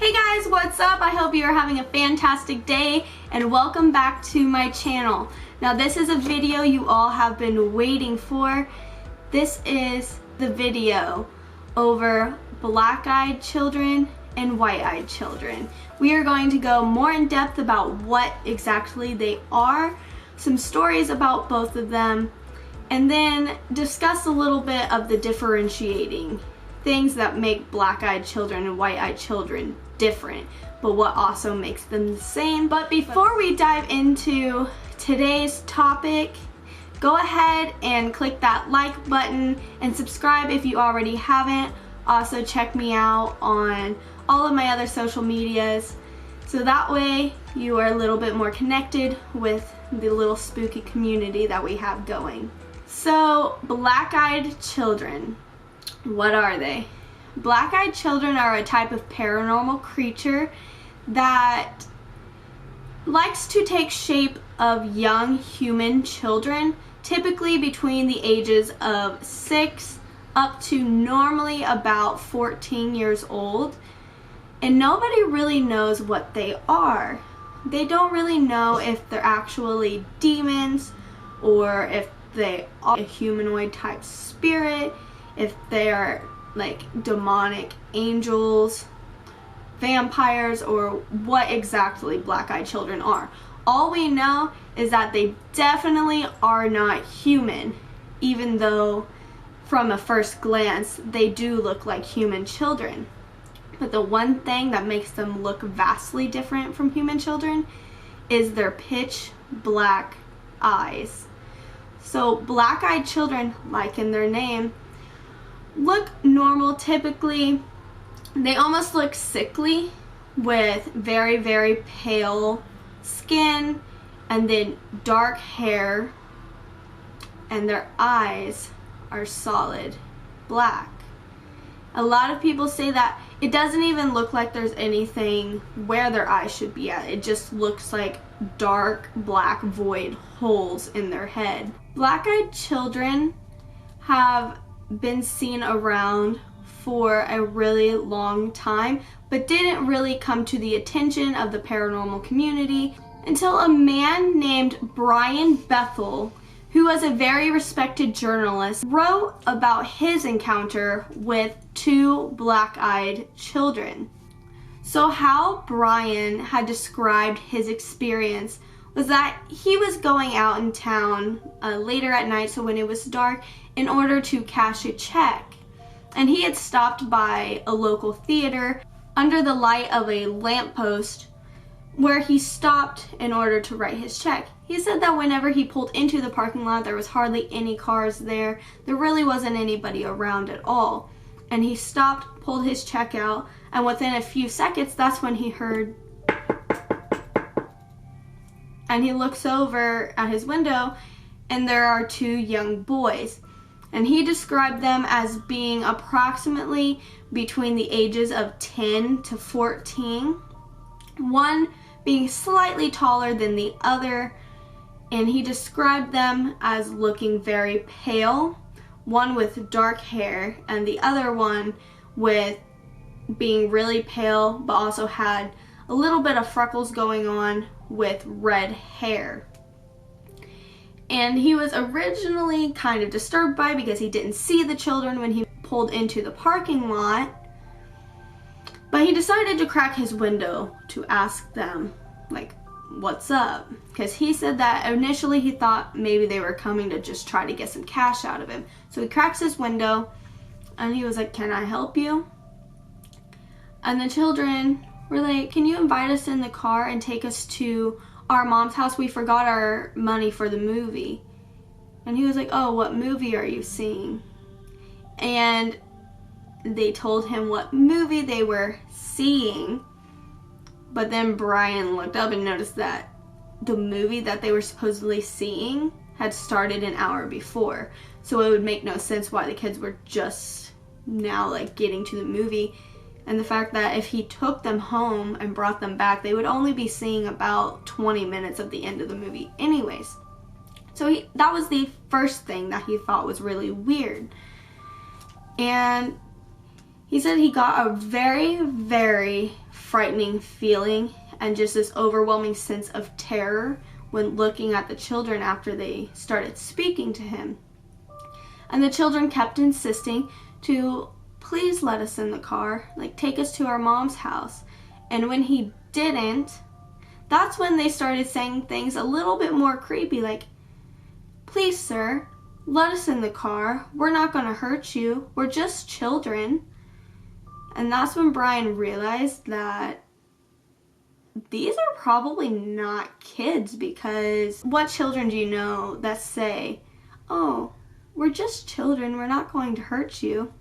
Hey guys, what's up? I hope you are having a fantastic day and welcome back to my channel. Now this is a video you all have been waiting for. This is the video over black-eyed children and white-eyed children. We are going to go more in depth about what exactly they are, some stories about both of them, and then discuss a little bit of the differentiating things that make black-eyed children and white-eyed children different, but what also makes them the same. But before we dive into today's topic, go ahead and click that like button and subscribe if you already haven't. Also check me out on all of my other social medias, so that way you are a little bit more connected with the little spooky community that we have going. So, black-eyed children. What are they? Black-eyed children are a type of paranormal creature that likes to take shape of young human children, typically between the ages of 6 up to normally about 14 years old. And nobody really knows what they are. They don't really know if they're actually demons or if they are a humanoid type spirit, if they are like demonic angels, vampires, or what exactly black-eyed children are. All we know is that they definitely are not human, even though from a first glance they do look like human children. But the one thing that makes them look vastly different from human children is their pitch black eyes. So black-eyed children, like in their name, look normal typically. They almost look sickly with very, very pale skin and then dark hair, and their eyes are solid black. A lot of people say that it doesn't even look like there's anything where their eyes should be at. It just looks like dark black void holes in their head. Black-eyed children have been seen around for a really long time, but didn't really come to the attention of the paranormal community until a man named Bethel, who was a very respected journalist, wrote about his encounter with two black-eyed children. So how Brian had described his experience was that he was going out in town later at night, so when it was dark, in order to cash a check. And he had stopped by a local theater under the light of a lamppost where he stopped in order to write his check. He said that whenever he pulled into the parking lot, there was hardly any cars there. There really wasn't anybody around at all. And he stopped, pulled his check out, and within a few seconds, that's when he heard. And he looks over at his window, and there are two young boys. And he described them as being approximately between the ages of 10 to 14. One being slightly taller than the other, and he described them as looking very pale, one with dark hair and the other one with being really pale but also had a little bit of freckles going on with red hair. And he was originally kind of disturbed by it because he didn't see the children when he pulled into the parking lot, but he decided to crack his window to ask them, like, what's up? Because he said that initially he thought maybe they were coming to just try to get some cash out of him. So he cracks his window and he was like, "Can I help you?" And the children were like, "Can you invite us in the car and take us to our mom's house? We forgot our money for the movie." And he was like, "Oh, what movie are you seeing?" And they told him what movie they were seeing. But then Brian looked up and noticed that the movie that they were supposedly seeing had started an hour before. So it would make no sense why the kids were just now like getting to the movie. And the fact that if he took them home and brought them back, they would only be seeing about 20 minutes of the end of the movie anyways. So that was the first thing that he thought was really weird. And He said he got a very, very frightening feeling and just this overwhelming sense of terror when looking at the children after they started speaking to him. And the children kept insisting to please let us in the car, like take us to our mom's house. And when he didn't, that's when they started saying things a little bit more creepy, like, please sir, let us in the car. We're not going to hurt you. We're just children. And that's when Brian realized that these are probably not kids, because what children do you know that say, oh, we're just children, we're not going to hurt you?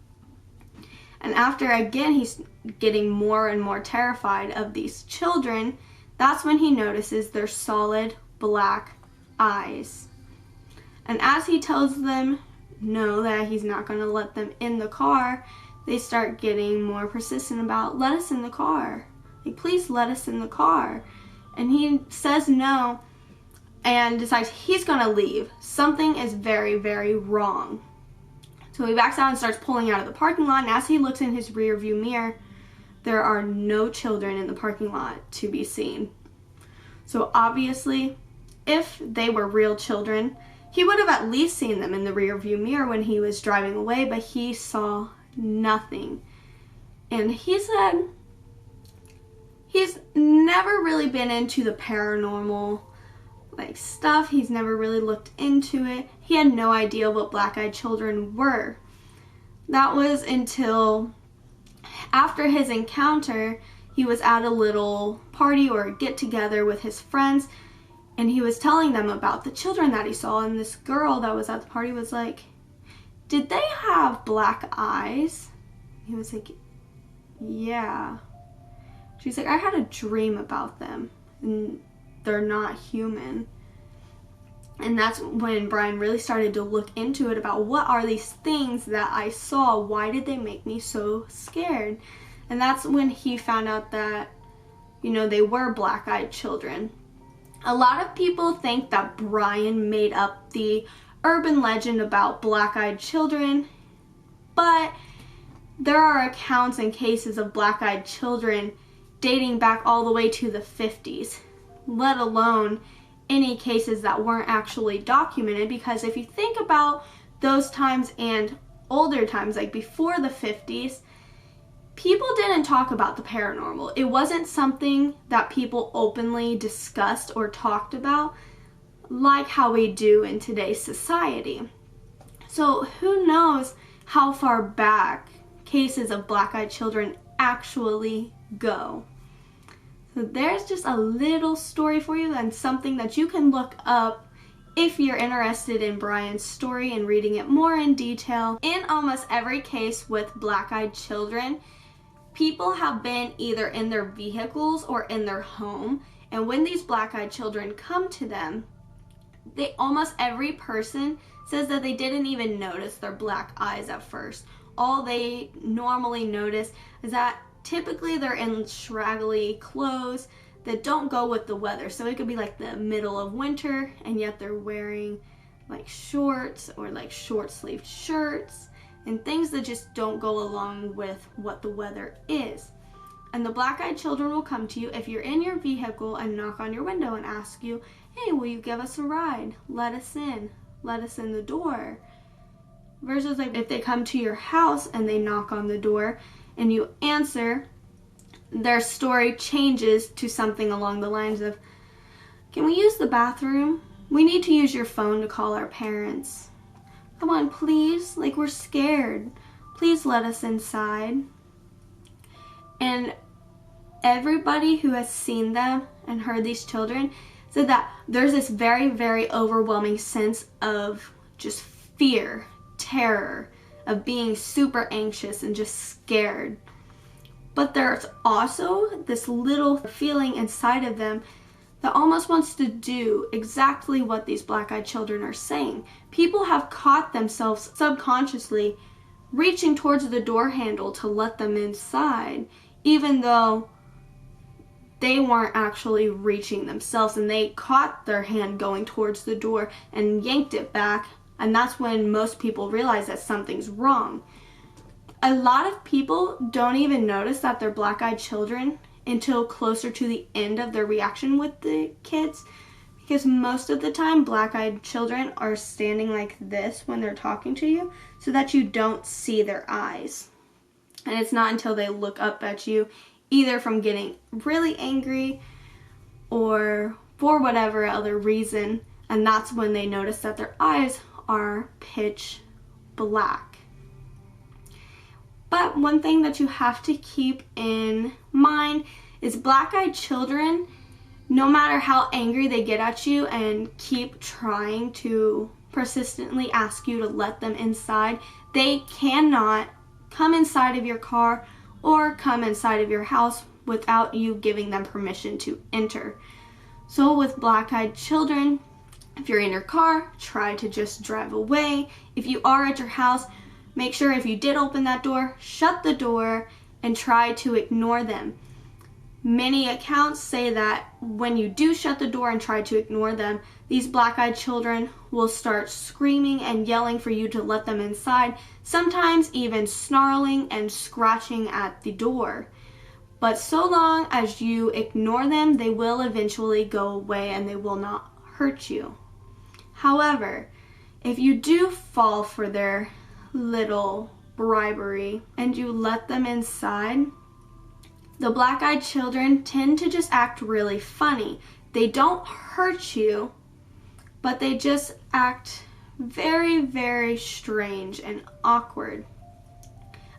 And after again he's getting more and more terrified of these children, that's when he notices their solid black eyes. And as he tells them no, that he's not going to let them in the car, they start getting more persistent about, let us in the car. Like, please let us in the car. And he says no and decides he's going to leave. Something is very, very wrong. So he backs out and starts pulling out of the parking lot. And as he looks in his rear view mirror, there are no children in the parking lot to be seen. So obviously, if they were real children, he would have at least seen them in the rear view mirror when he was driving away, but he saw nothing. And he said he's never really been into the paranormal stuff. He's never really looked into it. He had no idea what black-eyed children were. That was until after his encounter, he was at a little party or get-together with his friends, and he was telling them about the children that he saw, and this girl that was at the party was like, did they have black eyes? He was like, yeah. She's like, I had a dream about them, and they're not human. And that's when Brian really started to look into it about, what are these things that I saw? Why did they make me so scared? And that's when he found out that, they were black-eyed children. A lot of people think that Brian made up the urban legend about black-eyed children, but there are accounts and cases of black-eyed children dating back all the way to the 50s, let alone any cases that weren't actually documented, because if you think about those times and older times, like before the 50s, people didn't talk about the paranormal. It wasn't something that people openly discussed or talked about like how we do in today's society. So who knows how far back cases of black-eyed children actually go. So there's just a little story for you, and something that you can look up if you're interested in Brian's story and reading it more in detail. In almost every case with black-eyed children, people have been either in their vehicles or in their home, and when these black-eyed children come to them, almost every person says that they didn't even notice their black eyes at first. All they normally notice is that typically they're in straggly clothes that don't go with the weather. So it could be like the middle of winter, and yet they're wearing shorts or short-sleeved shirts and things that just don't go along with what the weather is. And the black-eyed children will come to you if you're in your vehicle and knock on your window and ask you, hey, will you give us a ride? Let us in the door. Versus if they come to your house and they knock on the door and you answer, their story changes to something along the lines of, can we use the bathroom? We need to use your phone to call our parents. Come on, please. We're scared. Please let us inside. And everybody who has seen them and heard these children said that there's this very, very overwhelming sense of just fear, terror, of being super anxious and just scared. But there's also this little feeling inside of them that almost wants to do exactly what these black-eyed children are saying. People have caught themselves subconsciously reaching towards the door handle to let them inside, even though they weren't actually reaching themselves, and they caught their hand going towards the door and yanked it back, and that's when most people realize that something's wrong. A lot of people don't even notice that they're black-eyed children until closer to the end of their reaction with the kids, because most of the time black-eyed children are standing like this when they're talking to you so that you don't see their eyes. And it's not until they look up at you, either from getting really angry or for whatever other reason, and that's when they notice that their eyes are pitch black. But one thing that you have to keep in mind is black-eyed children, no matter how angry they get at you and keep trying to persistently ask you to let them inside, they cannot come inside of your car or come inside of your house without you giving them permission to enter. So with black-eyed children, if you're in your car, try to just drive away. If you are at your house, make sure if you did open that door, shut the door and try to ignore them. Many accounts say that when you do shut the door and try to ignore them, these black-eyed children will start screaming and yelling for you to let them inside, sometimes even snarling and scratching at the door. But so long as you ignore them, they will eventually go away and they will not hurt you. However, if you do fall for their little bribery and you let them inside, the black-eyed children tend to just act really funny. They don't hurt you, but they just act very, very strange and awkward.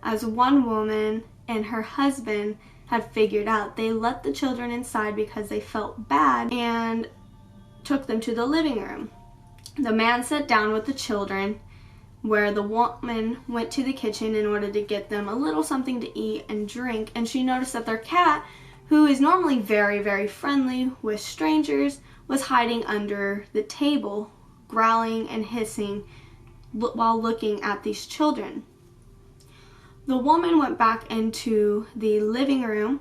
As one woman and her husband had figured out, they let the children inside because they felt bad and took them to the living room. The man sat down with the children, where the woman went to the kitchen in order to get them a little something to eat and drink, and she noticed that their cat, who is normally very, very friendly with strangers, was hiding under the table, growling and hissing while looking at these children. The woman went back into the living room,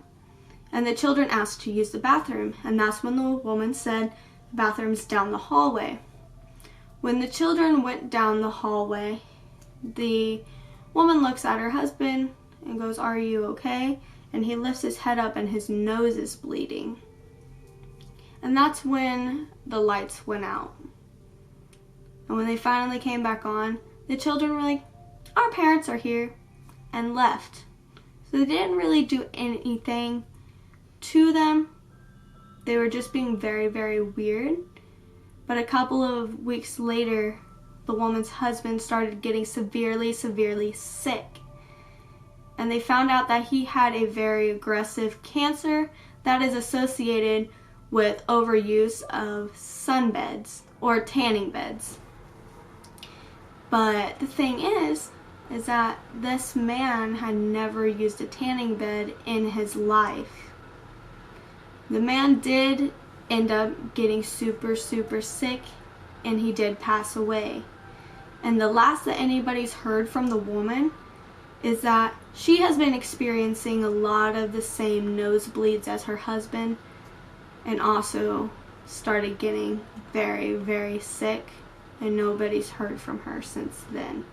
and the children asked to use the bathroom, and that's when the woman said, "The bathroom's down the hallway." When the children went down the hallway, the woman looks at her husband and goes, "Are you okay?" And he lifts his head up and his nose is bleeding. And that's when the lights went out. And when they finally came back on, the children were like, "Our parents are here," and left. So they didn't really do anything to them. They were just being very, very weird. But a couple of weeks later, the woman's husband started getting severely, severely sick. And they found out that he had a very aggressive cancer that is associated with overuse of sunbeds or tanning beds. But the thing is that this man had never used a tanning bed in his life. The man did end up getting super, super sick, and he did pass away. And the last that anybody's heard from the woman is that she has been experiencing a lot of the same nosebleeds as her husband, and also started getting very, very sick, and nobody's heard from her since then.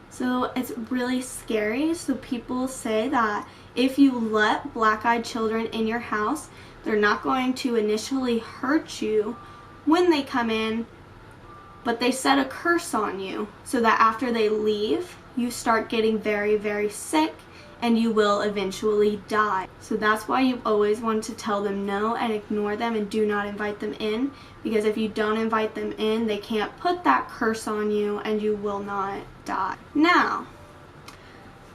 So it's really scary. So people say that if you let black-eyed children in your house, they're not going to initially hurt you when they come in, but they set a curse on you so that after they leave, you start getting very, very sick and you will eventually die. So that's why you always want to tell them no and ignore them and do not invite them in, because if you don't invite them in, they can't put that curse on you and you will not die. Now,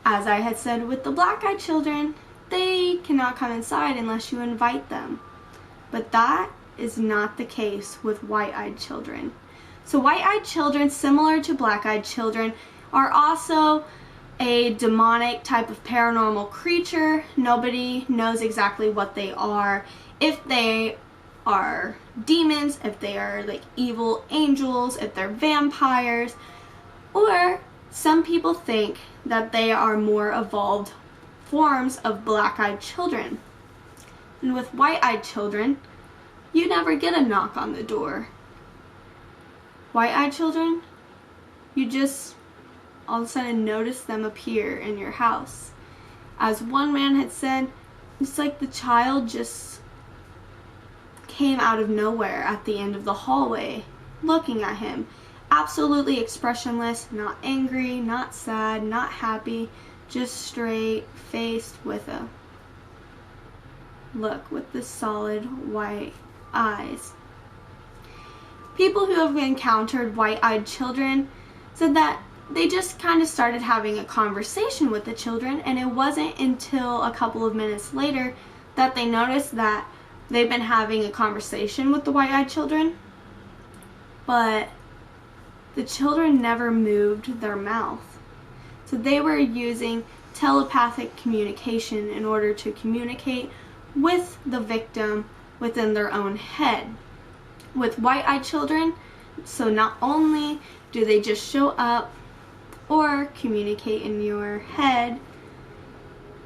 as I had said with the black-eyed children, they cannot come inside unless you invite them. But that is not the case with white-eyed children. So white-eyed children, similar to black-eyed children, are also a demonic type of paranormal creature. Nobody knows exactly what they are. If they are demons, if they are like evil angels, if they're vampires, or some people think that they are more evolved forms of black-eyed children. And with white-eyed children, you never get a knock on the door. White-eyed children, you just all of a sudden notice them appear in your house. As one man had said, it's like the child just came out of nowhere at the end of the hallway, looking at him, absolutely expressionless, not angry, not sad, not happy, just straight-faced with a look with the solid white eyes. People who have encountered white-eyed children said that they just kind of started having a conversation with the children, and it wasn't until a couple of minutes later that they noticed that they've been having a conversation with the white-eyed children, but the children never moved their mouth. So they were using telepathic communication in order to communicate with the victim within their own head. With white-eyed children, so not only do they just show up or communicate in your head,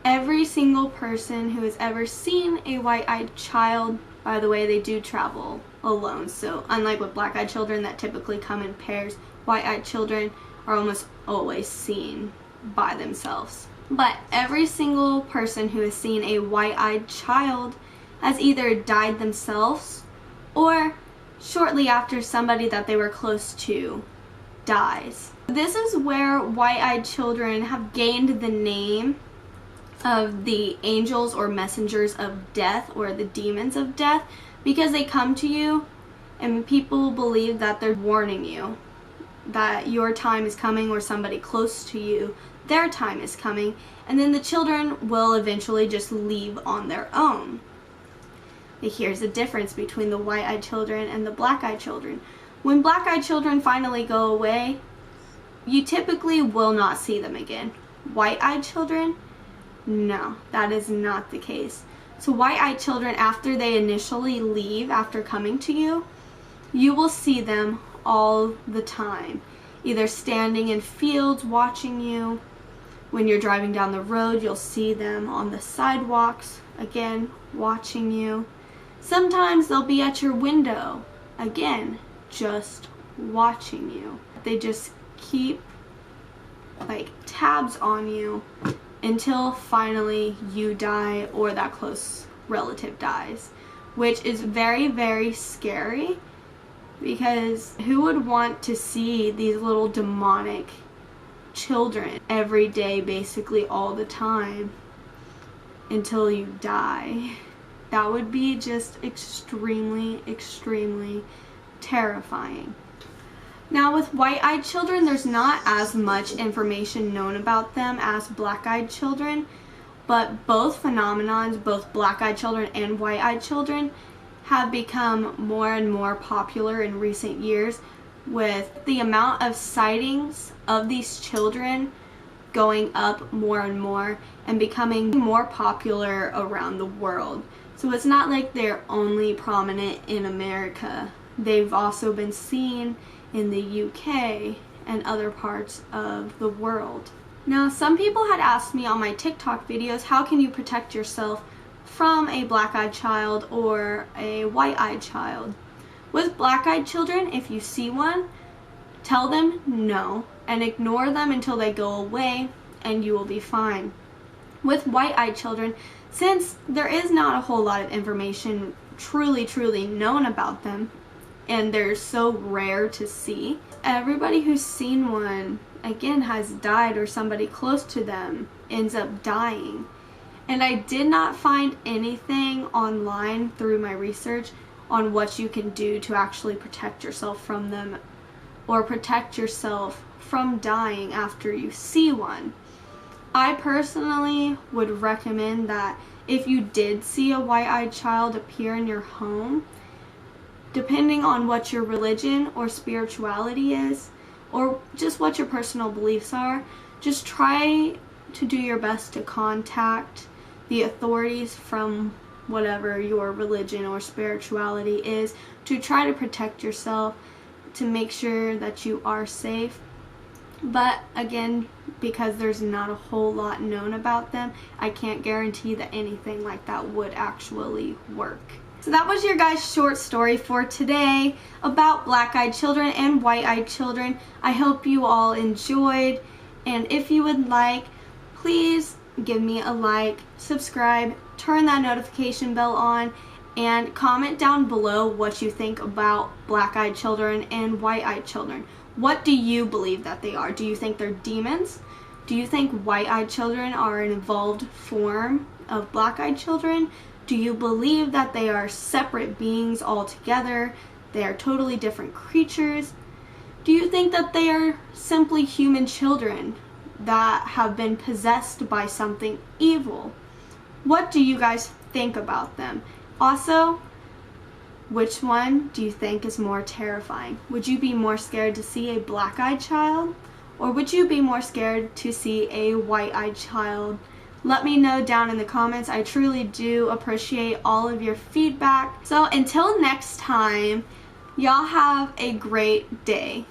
every single person who has ever seen a white-eyed child, by the way, they do travel alone. So unlike with black-eyed children that typically come in pairs, white-eyed children are almost always seen by themselves. But every single person who has seen a white-eyed child has either died themselves or shortly after somebody that they were close to dies. This is where white-eyed children have gained the name of the angels or messengers of death, or the demons of death, because they come to you and people believe that they're warning you that your time is coming, or somebody close to you, their time is coming, and then the children will eventually just leave on their own. Here's the difference between the white-eyed children and the black-eyed children. When black-eyed children finally go away, you typically will not see them again. White-eyed children, no, that is not the case. So white-eyed children, after they initially leave, after coming to you, you will see them all the time, either standing in fields watching you. When you're driving down the road, you'll see them on the sidewalks, again, watching you. Sometimes they'll be at your window, again, just watching you. They just keep like tabs on you until finally you die or that close relative dies, which is very, very scary, because who would want to see these little demonic children every day, basically all the time, until you die? That would be just extremely, extremely terrifying. Now with white-eyed children, there's not as much information known about them as black-eyed children, but both phenomenons, both black-eyed children and white-eyed children, have become more and more popular in recent years, with the amount of sightings of these children going up more and more and becoming more popular around the world. So it's not like they're only prominent in America. They've also been seen in the UK and other parts of the world. Now, some people had asked me on my TikTok videos, how can you protect yourself from a black-eyed child or a white-eyed child? With black-eyed children, if you see one, tell them no and ignore them until they go away, and you will be fine. With white-eyed children, since there is not a whole lot of information truly known about them, and they're so rare to see, everybody who's seen one, again, has died, or somebody close to them ends up dying. And I did not find anything online through my research on what you can do to actually protect yourself from them, or protect yourself from dying after you see one. I personally would recommend that if you did see a white-eyed child appear in your home, depending on what your religion or spirituality is, or just what your personal beliefs are, just try to do your best to contact the authorities from whatever your religion or spirituality is, to try to protect yourself, to make sure that you are safe. But again, because there's not a whole lot known about them, I can't guarantee that anything like that would actually work. So that was your guys' short story for today about black-eyed children and white-eyed children. I hope you all enjoyed, And if you would like, please give me a like, subscribe, turn that notification bell on, and comment down below what you think about black-eyed children and white-eyed children. What do you believe that they are? Do you think they're demons? Do you think white-eyed children are an evolved form of black-eyed children? Do you believe that they are separate beings altogether? They are totally different creatures? Do you think that they are simply human children that have been possessed by something evil? What do you guys think about them? Also, which one do you think is more terrifying? Would you be more scared to see a black-eyed child? Or would you be more scared to see a white-eyed child? Let me know down in the comments. I truly do appreciate all of your feedback. So until next time, y'all have a great day.